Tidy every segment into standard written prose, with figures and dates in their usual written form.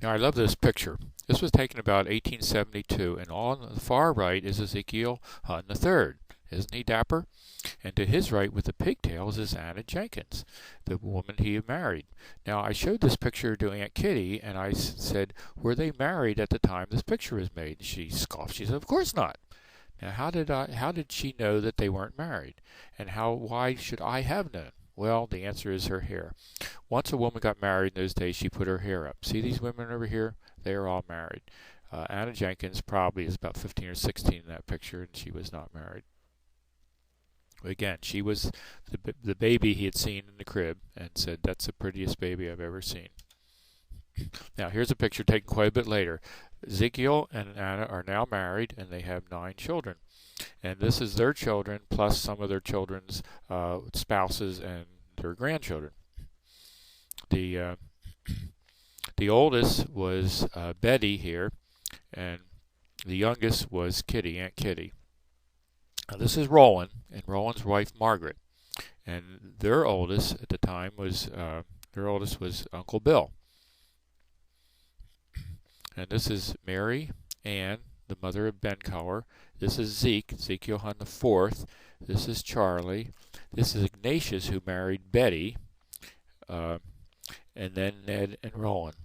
Now I love this picture. This was taken about 1872, and on the far right is Ezekiel Hunn III. Isn't he dapper? And to his right with the pigtails is Anna Jenkins, the woman he had married. Now I showed this picture to Aunt Kitty, and I said, were they married at the time this picture was made? She scoffed. She said, of course not. Now how did she know that they weren't married? And why should I have known? Well, the answer is her hair. Once a woman got married in those days, she put her hair up. See these women over here? They are all married. Anna Jenkins probably is about 15 or 16 in that picture, and she was not married. Again, she was the baby he had seen in the crib and said, that's the prettiest baby I've ever seen. Now, here's a picture taken quite a bit later. Ezekiel and Anna are now married, and they have 9 children. And this is their children, plus some of their children's spouses and their grandchildren. The oldest was Betty here, and the youngest was Kitty, Aunt Kitty. Now, this is Roland, and Roland's wife Margaret. And their oldest at the time was Uncle Bill. And this is Mary Ann, the mother of Ben Keller. This is Ezekiel Hunn IV. This is Charlie. This is Ignatius, who married Betty. And then Ned and Roland.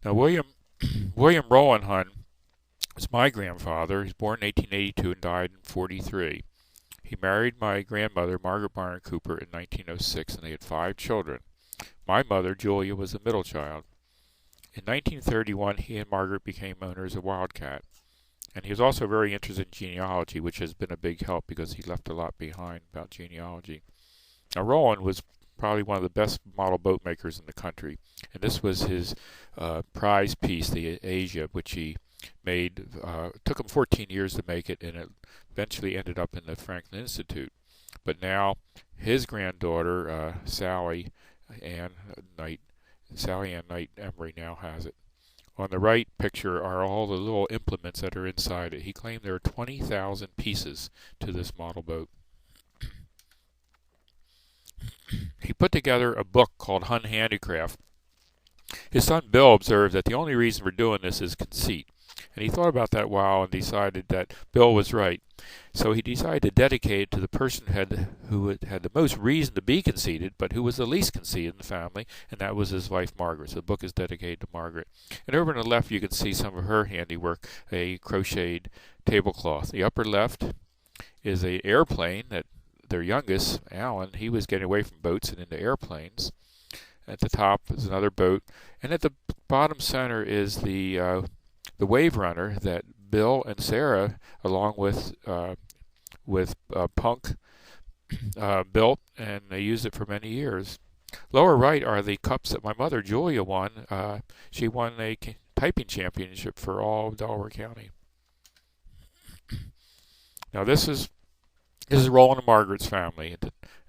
Now, William Rowan Hunn was my grandfather. He was born in 1882 and died in 1943. He married my grandmother, Margaret Barnard Cooper, in 1906, and they had 5 children. My mother, Julia, was the middle child. In 1931, he and Margaret became owners of Wildcat. And he was also very interested in genealogy, which has been a big help because he left a lot behind about genealogy. Now, Rowan was probably one of the best model boat makers in the country. And this was his prize piece, the Asia, which he made. It took him 14 years to make it, and it eventually ended up in the Franklin Institute. But now his granddaughter, Sally Ann Knight Emery, now has it. On the right picture are all the little implements that are inside it. He claimed there are 20,000 pieces to this model boat. He put together a book called Hunn Handicraft. His son Bill observed that the only reason for doing this is conceit. And he thought about that a while and decided that Bill was right. So he decided to dedicate it to the person who had the most reason to be conceited, but who was the least conceited in the family, and that was his wife Margaret. So the book is dedicated to Margaret. And over on the left you can see some of her handiwork, a crocheted tablecloth. The upper left is an airplane that their youngest, Alan, he was getting away from boats and into airplanes. At the top is another boat, and at the bottom center is the Wave Runner that Bill and Sarah, along with Punk, built, and they used it for many years. Lower right are the cups that my mother Julia won. She won a typing championship for all of Delaware County. Now this is Roland and Margaret's family.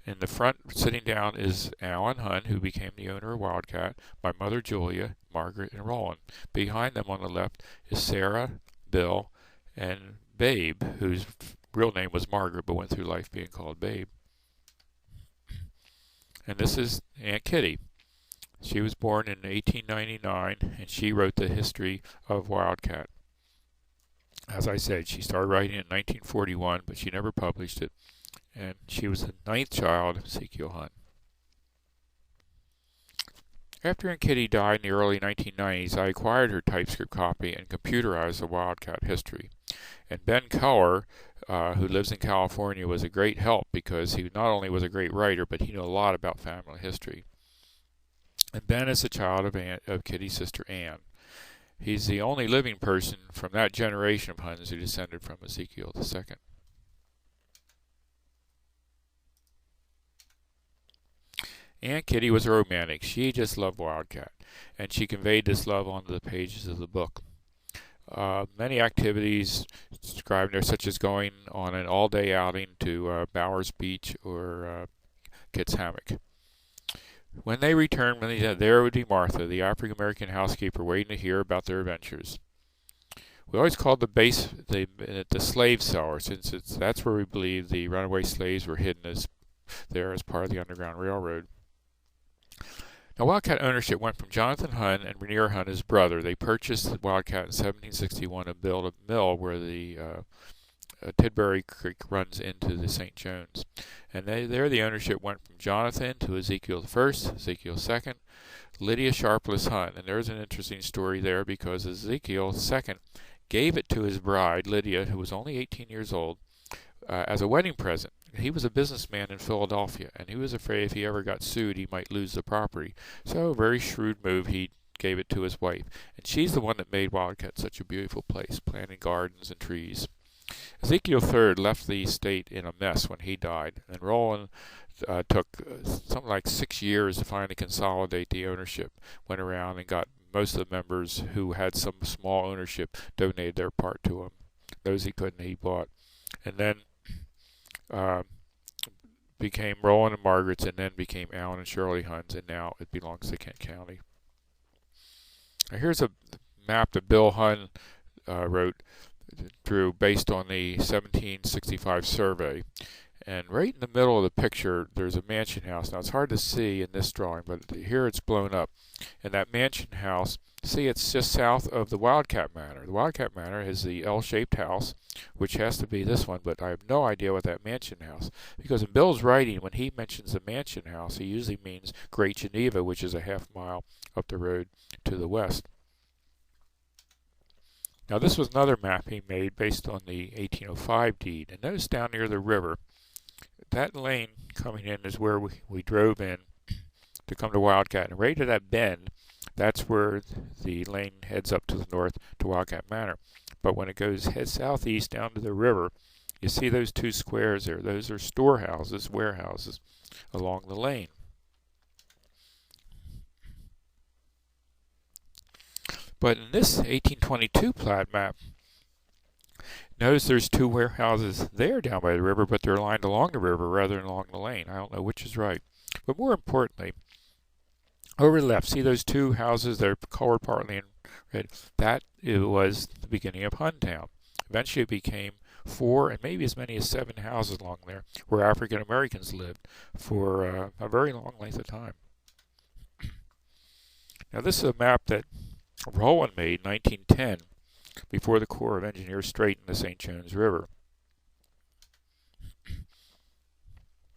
In the front, sitting down, is Alan Hunn, who became the owner of Wildcat, my mother Julia, Margaret, and Roland. Behind them on the left is Sarah, Bill, and Babe, whose real name was Margaret but went through life being called Babe. And this is Aunt Kitty. She was born in 1899, and she wrote the history of Wildcat. As I said, she started writing in 1941, but she never published it. And she was the 9th child of Ezekiel Hunn. After Aunt Kitty died in the early 1990s, I acquired her typescript copy and computerized the Wildcat history. And Ben Keller, who lives in California, was a great help because he not only was a great writer, but he knew a lot about family history. And Ben is the child of Kitty's sister Ann. He's the only living person from that generation of Hunns who descended from Ezekiel II. Aunt Kitty was a romantic. She just loved Wildcat, and she conveyed this love onto the pages of the book. Many activities described there, such as going on an all-day outing to Bowers Beach or Kit's Hammock. When they returned, there would be Martha, the African-American housekeeper, waiting to hear about their adventures. We always called the base the slave cellar, since that's where we believe the runaway slaves were hidden as part of the Underground Railroad. Now, Wildcat ownership went from Jonathan Hunn and Rainier Hunn, his brother. They purchased the Wildcat in 1761 and built a mill where the Tidbury Creek runs into the St. Jones. And there the ownership went from Jonathan to Ezekiel I, Ezekiel II, Lydia Sharpless Hunn. And there's an interesting story there because Ezekiel II gave it to his bride, Lydia, who was only 18 years old, as a wedding present. He was a businessman in Philadelphia, and he was afraid if he ever got sued, he might lose the property. So, a very shrewd move, he gave it to his wife. And she's the one that made Wildcat such a beautiful place, planting gardens and trees. Ezekiel III left the estate in a mess when he died, and Roland took something like 6 years to finally consolidate the ownership. Went around and got most of the members who had some small ownership donated their part to him. Those he couldn't, he bought. And then became Roland and Margaret's, and then became Alan and Shirley Hunn's, and now it belongs to Kent County. Now here's a map that Bill Hunn drew based on the 1765 survey. And right in the middle of the picture, there's a mansion house. Now, it's hard to see in this drawing, but here it's blown up. And that mansion house, see, it's just south of the Wildcat Manor. The Wildcat Manor is the L-shaped house, which has to be this one, but I have no idea what that mansion house, because in Bill's writing, when he mentions the mansion house, he usually means Great Geneva, which is a half-mile up the road to the west. Now, this was another map he made based on the 1805 deed. And notice down near the river, that lane coming in is where we drove in to come to Wildcat. And right at that bend, that's where the lane heads up to the north to Wildcat Manor. But when it heads southeast down to the river, you see those two squares there. Those are storehouses, warehouses along the lane. But in this 1822 plat map, notice there's two warehouses there down by the river, but they're lined along the river rather than along the lane. I don't know which is right. But more importantly, over the left, see those two houses that are colored partly in red? That was the beginning of Huntown. Eventually it became 4 and maybe as many as 7 houses along there where African Americans lived for a very long length of time. Now this is a map that Roland made in 1910 before the Corps of Engineers straightened the St. Jones River.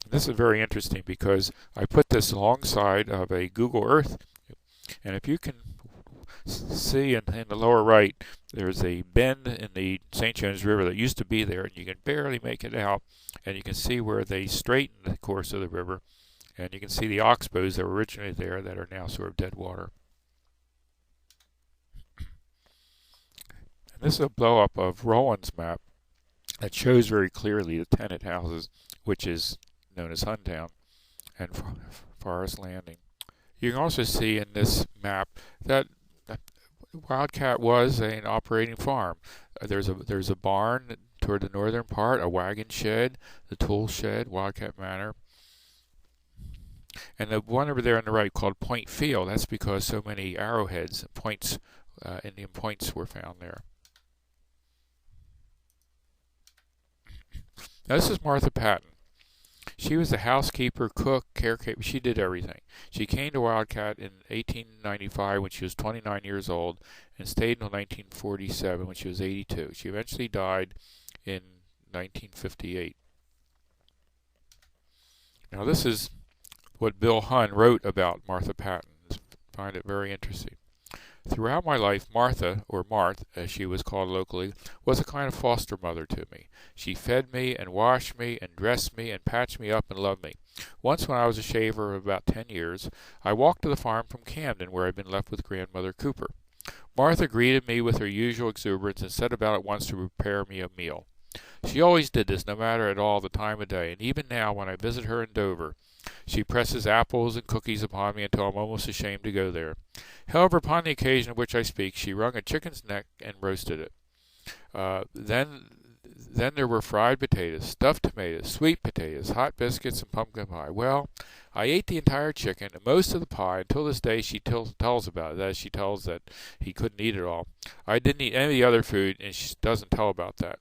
This is very interesting because I put this alongside of a Google Earth, and if you can see in the lower right, there's a bend in the St. Jones River that used to be there, and you can barely make it out, and you can see where they straightened the course of the river, and you can see the oxbows that were originally there that are now sort of dead water. This is a blow-up of Roland's map that shows very clearly the tenant houses, which is known as Huntown, and Forest Landing. You can also see in this map that Wildcat was an operating farm. There's a barn toward the northern part, a wagon shed, the tool shed, Wildcat Manor. And the one over there on the right called Point Field, that's because so many arrowheads, points, Indian points were found there. Now this is Martha Patton. She was the housekeeper, cook, caretaker. She did everything. She came to Wildcat in 1895 when she was 29 years old and stayed until 1947 when she was 82. She eventually died in 1958. Now this is what Bill Hunn wrote about Martha Patton. I find it very interesting. Throughout my life, Martha, or Marth, as she was called locally, was a kind of foster mother to me. She fed me and washed me and dressed me and patched me up and loved me. Once when I was a shaver of about 10 years, I walked to the farm from Camden where I'd been left with Grandmother Cooper. Martha greeted me with her usual exuberance and set about at once to prepare me a meal. She always did this, no matter at all the time of day, and even now when I visit her in Dover, she presses apples and cookies upon me until I'm almost ashamed to go there. However, upon the occasion of which I speak, she wrung a chicken's neck and roasted it. Then there were fried potatoes, stuffed tomatoes, sweet potatoes, hot biscuits, and pumpkin pie. Well, I ate the entire chicken and most of the pie. Until this day, she tells about it. That is, she tells that he couldn't eat it all. I didn't eat any of the other food, and she doesn't tell about that.